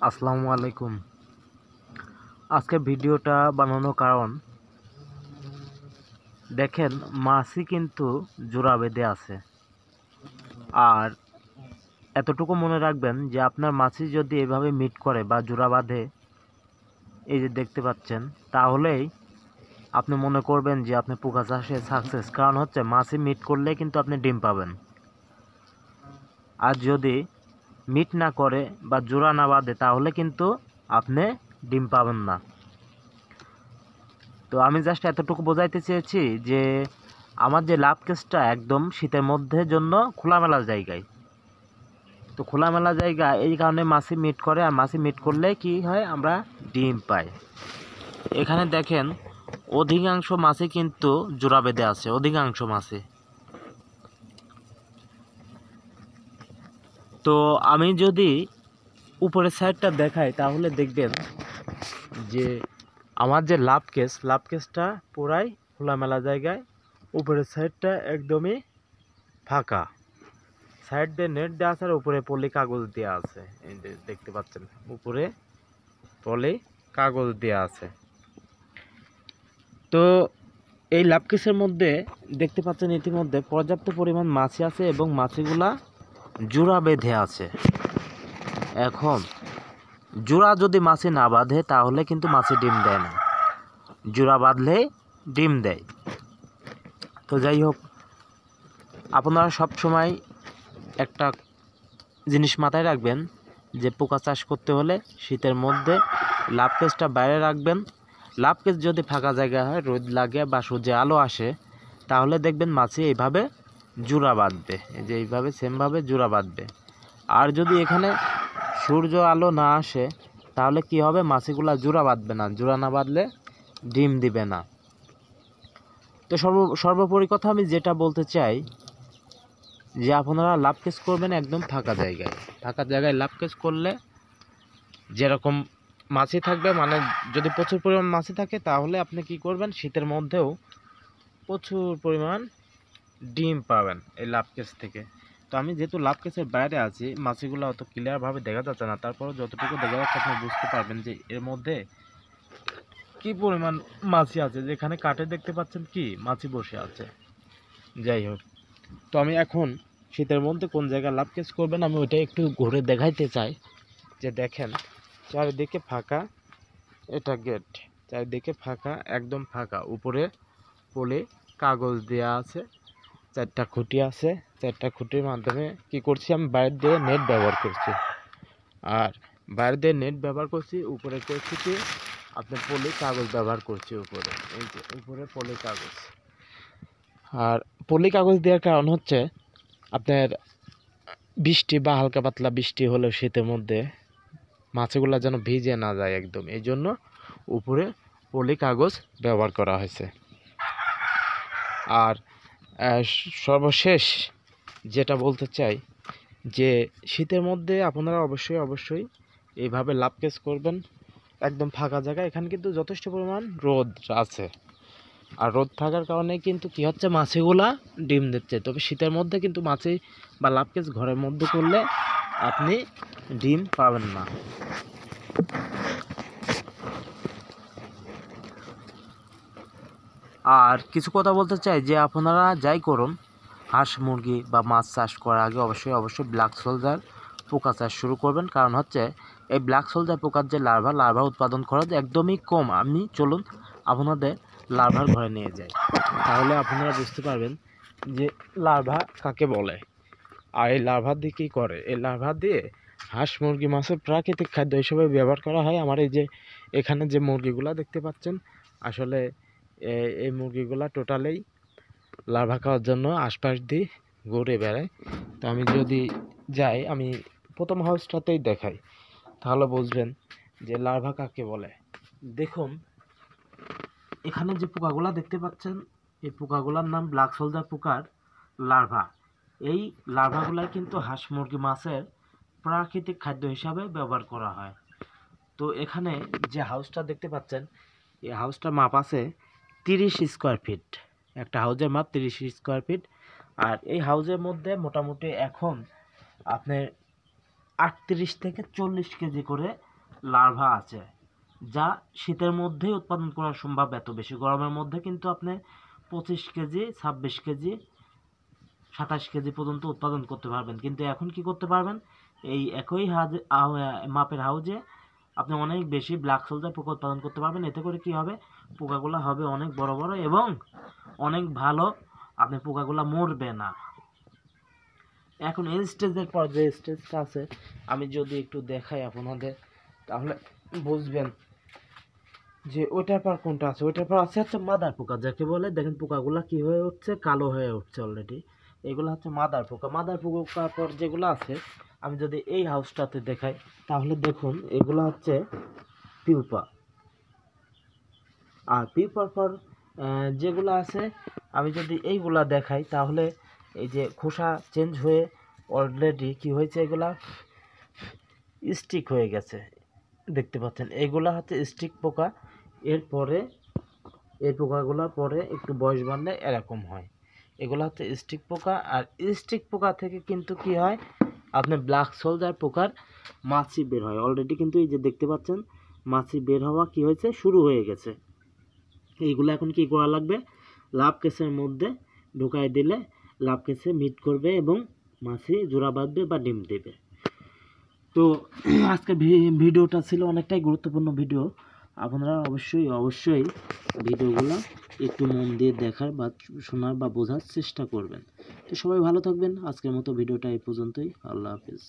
আসসালামু আলাইকুম। আজকে ভিডিওটা বানানোর কারণ দেখেন মাছই কিন্তু জোড়া বেঁধে আছে। আর এতটুকু মনে রাখবেন যে আপনার মাছই যদি এভাবে মিট করে বা জোড়া বাঁধে, এই যে দেখতে পাচ্ছেন, তাহলেই আপনি মনে করবেন যে আপনি পোকা চাষে সাকসেস। কারণ হচ্ছে মাছই মিট করলে কিন্তু আপনি ডিম পাবেন। আর যদি মিট না করে বা জোড়া না বাঁধে তাহলে কিন্তু আপনি ডিম পাবেন না। তো আমি জাস্ট এতটুকু বোঝাইতে চেয়েছি যে আমার যে লাভ কেসটা একদম শীতের মধ্যে জন্য খোলামেলা জায়গায়। তো খোলামেলা জায়গা এই কারণে মাছি মিট করে, আর মাছি মিট করলে কি হয়, আমরা ডিম পাই। এখানে দেখেন অধিকাংশ মাছি কিন্তু জোড়া বেঁধে আছে, অধিকাংশ মাছি। তো আমি যদি উপরের সাইডটা দেখাই তাহলে দেখবেন যে আমার যে লাভ কেসটা পুরাই খোলামেলা জায়গায়, উপরের সাইডটা একদমই ফাঁকা। সাইড দিয়ে নেট দেওয়া আছে আর উপরে পলি কাগজ দেওয়া আছে। এই যে দেখতে পাচ্ছেন উপরে পলি কাগজ দেওয়া আছে। তো এই লাভ কেসের মধ্যে দেখতে পাচ্ছেন ইতিমধ্যে পর্যাপ্ত পরিমাণ মাছি আছে এবং মাছিগুলা জোড়া বেঁধে আছে। এখন জোড়া যদি মাছি না বাঁধে তাহলে কিন্তু মাছি ডিম দেয় না, জোড়া বাঁধলে ডিম দেয়। তো যাই হোক, আপনারা সব সময় একটা জিনিস মাথায় রাখবেন যে পোকা চাষ করতে হলে শীতের মধ্যে লাভ কেসটা বাইরে রাখবেন। লাভ কেস যদি ফাঁকা জায়গা হয়, রোদ লাগে বা সূর্যে আলো আসে, তাহলে দেখবেন মাছি এইভাবে জোড়া বাঁধবে, এই যে এইভাবে সেমভাবে জোড়া বাঁধবে। আর যদি এখানে সূর্য আলো না আসে তাহলে কি হবে, মাছিগুলা জোড়া বাঁধবে না, জোড়া না বাঁধলে ডিম দিবে না। তো সর্বোপরি কথা আমি যেটা বলতে চাই যে আপনারা লাভ কেস করবেন একদম ফাঁকা জায়গায়। ফাঁকা জায়গায় লাভ কেস করলে যেরকম মাছি থাকবে, মানে যদি প্রচুর পরিমাণ মাছি থাকে তাহলে আপনি কি করবেন, শীতের মধ্যেও প্রচুর পরিমাণ ডিম পাবেন এই লাভ কেস থেকে। তো আমি যেহেতু লাভ কেসের বাইরে আছি, মাছিগুলো অত ক্লিয়ারভাবে দেখা যাচ্ছে না, তারপরে যতটুকু দেখা যাচ্ছে আপনি বুঝতে পারবেন যে এর মধ্যে কি পরিমাণ মাছি আছে। যেখানে কাটে দেখতে পাচ্ছেন কি মাছি বসে আছে। যাই হোক, তো আমি এখন শীতের মধ্যে কোন জায়গায় লাভ কেস করবেন আমি ওইটা একটু ঘুরে দেখাইতে চাই। যে দেখেন চারিদিকে ফাঁকা, এটা গেট, চারিদিকে ফাঁকা, একদম ফাঁকা। উপরে পলি কাগজ দেওয়া আছে, চারটা খুঁটি আছে। চারটা খুঁটির মাধ্যমে কি করছি, আমি বাইরে দিয়ে নেট ব্যবহার করছি। আর বাইরে দিয়ে নেট ব্যবহার করছি, উপরে করছি কি আপনার পলি কাগজ ব্যবহার করছি উপরে। এই যে উপরে পলি কাগজ। আর পলি কাগজ দেওয়ার কারণ হচ্ছে আপনার বৃষ্টি বা হালকা পাতলা বৃষ্টি হলেও শীতের মধ্যে মাছগুলো যেন ভিজে না যায় একদম, এই জন্য উপরে পলি কাগজ ব্যবহার করা হয়েছে। আর সর্বশেষ যেটা বলতে চাই যে শীতের মধ্যে আপনারা অবশ্যই এইভাবে লাভ কেস করবেন একদম ফাঁকা জায়গা। এখানে কিন্তু যথেষ্ট পরিমাণ রোদ আছে, আর রোদ থাকার কারণে কিন্তু কি হচ্ছে, মাছিগুলা ডিম দিচ্ছে। তবে শীতের মধ্যে কিন্তু মাছি বা লাভ কেস ঘরের মধ্যে করলে আপনি ডিম পাবেন না। আর কিছু কথা বলতে চাই যে আপনারা যাই করুন, হাঁস মুরগি বা মাছ চাষ করার আগে অবশ্যই ব্ল্যাক সোলজার পোকা চাষ শুরু করবেন। কারণ হচ্ছে এই ব্ল্যাক সোলজার পোকার যে লার্ভা উৎপাদন খরচ একদমই কম। আমি চলুন আপনাদের লার্ভার ঘরে নিয়ে যাই, তাহলে আপনারা বুঝতে পারবেন যে লার্ভা কাকে বলে। আর এই লার্ভা দিয়ে কী করে, এই লার্ভা দিয়ে হাঁস মুরগি মাছের প্রাকৃতিক খাদ্য হিসেবে ব্যবহার করা হয়। আমার এই যে এখানে যে মুরগিগুলা দেখতে পাচ্ছেন, আসলে এই মুরগিগুলা টোটালেই লার্ভা খাওয়ার জন্য আশপাশ দিয়ে ঘুরে বেড়ায়। তো আমি যদি যাই, আমি প্রথম হাউসটাতেই দেখাই, তাহলে বুঝবেন যে লার্ভা কাকে বলে। দেখুন এখানে যে পোকাগুলা দেখতে পাচ্ছেন, এই পোকাগুলার নাম ব্ল্যাক সোলজার পোকার লার্ভা। এই লার্ভাগুলাই কিন্তু হাঁস মুরগি মাছের প্রাকৃতিক খাদ্য হিসাবে ব্যবহার করা হয়। তো এখানে যে হাউসটা দেখতে পাচ্ছেন, এই হাউসটার মাপ আছে 30 স্কোয়ার ফিট। একটা হাউসের মাপ 30 স্কোয়ার ফিট। আর এই হাউসের মধ্যে মোটামুটি এখন আপনার 38 থেকে 40 কেজি করে লার্ভা আছে, যা শীতের মধ্যেই উৎপাদন করা সম্ভব। এত বেশি গরমের মধ্যে কিন্তু আপনি 25 কেজি, 26 কেজি, 27 কেজি পর্যন্ত উৎপাদন করতে পারবেন। কিন্তু এখন কি করতে পারবেন, এই একই মাপের হাউজে আপনি অনেক বেশি ব্ল্যাক সোলজার পোকা উৎপাদন করতে পারবেন। এতে করে কি হবে, পোকাগুলো হবে অনেক বড় বড় এবং অনেক ভালো, আপনি পোকাগুলো মরবে না। এখন এই স্টেজের পর যে স্টেজটা আছে, আমি যদি একটু দেখাই আপনাদের, তাহলে বুঝবেন যে ওইটার পর কোনটা আছে। ওইটার পর আছে হচ্ছে মাদার পোকা, যাকে বলে দেখেন পোকাগুলা কি হয়ে উঠছে, কালো হয়ে উঠছে অলরেডি। এগুলো হচ্ছে মাদার পোকা। মাদার পোকার পর যেগুলো আছে, আমি যদি এই হাউসটাতে দেখাই, তাহলে দেখুন এগুলো হচ্ছে পিউপা। আর পিউপার পর যেগুলো আছে, আমি যদি এইগুলা দেখাই, তাহলে এই যে খোসা চেঞ্জ হয়ে অলরেডি কি হয়েছে, এগুলা স্টিক হয়ে গেছে, দেখতে পাচ্ছেন। এগুলা হচ্ছে স্টিক পোকা। এরপরে এই পোকাগুলো পরে একটু বয়স বাড়লে এরকম হয়। এগুলো হচ্ছে স্টিক পোকা। আর স্টিক পোকা থেকে কিন্তু কি হয়, আপনার ব্ল্যাক সোলজার পোকার মাছি বের হয় অলরেডি। কিন্তু এই যে দেখতে পাচ্ছেন মাছি বের হওয়া কি হয়েছে, শুরু হয়ে গেছে। এইগুলো এখন কি করা লাগবে, লাভ কেসের মধ্যে ঢুকাই দিলে লাভ কেসে মিট করবে এবং মাছি জোড়া বাঁধবে বা ডিম দেবে। তো আজকের ভিডিওটা ছিল অনেকটাই গুরুত্বপূর্ণ ভিডিও। আপনারা অবশ্যই ভিডিওগুলো একটু মন দিয়ে দেখার বা শোনার বা বোঝার চেষ্টা করবেন। তো সবাই ভালো থাকবেন। আজকের মতো ভিডিওটা এই পর্যন্তই। আল্লাহ হাফেজ।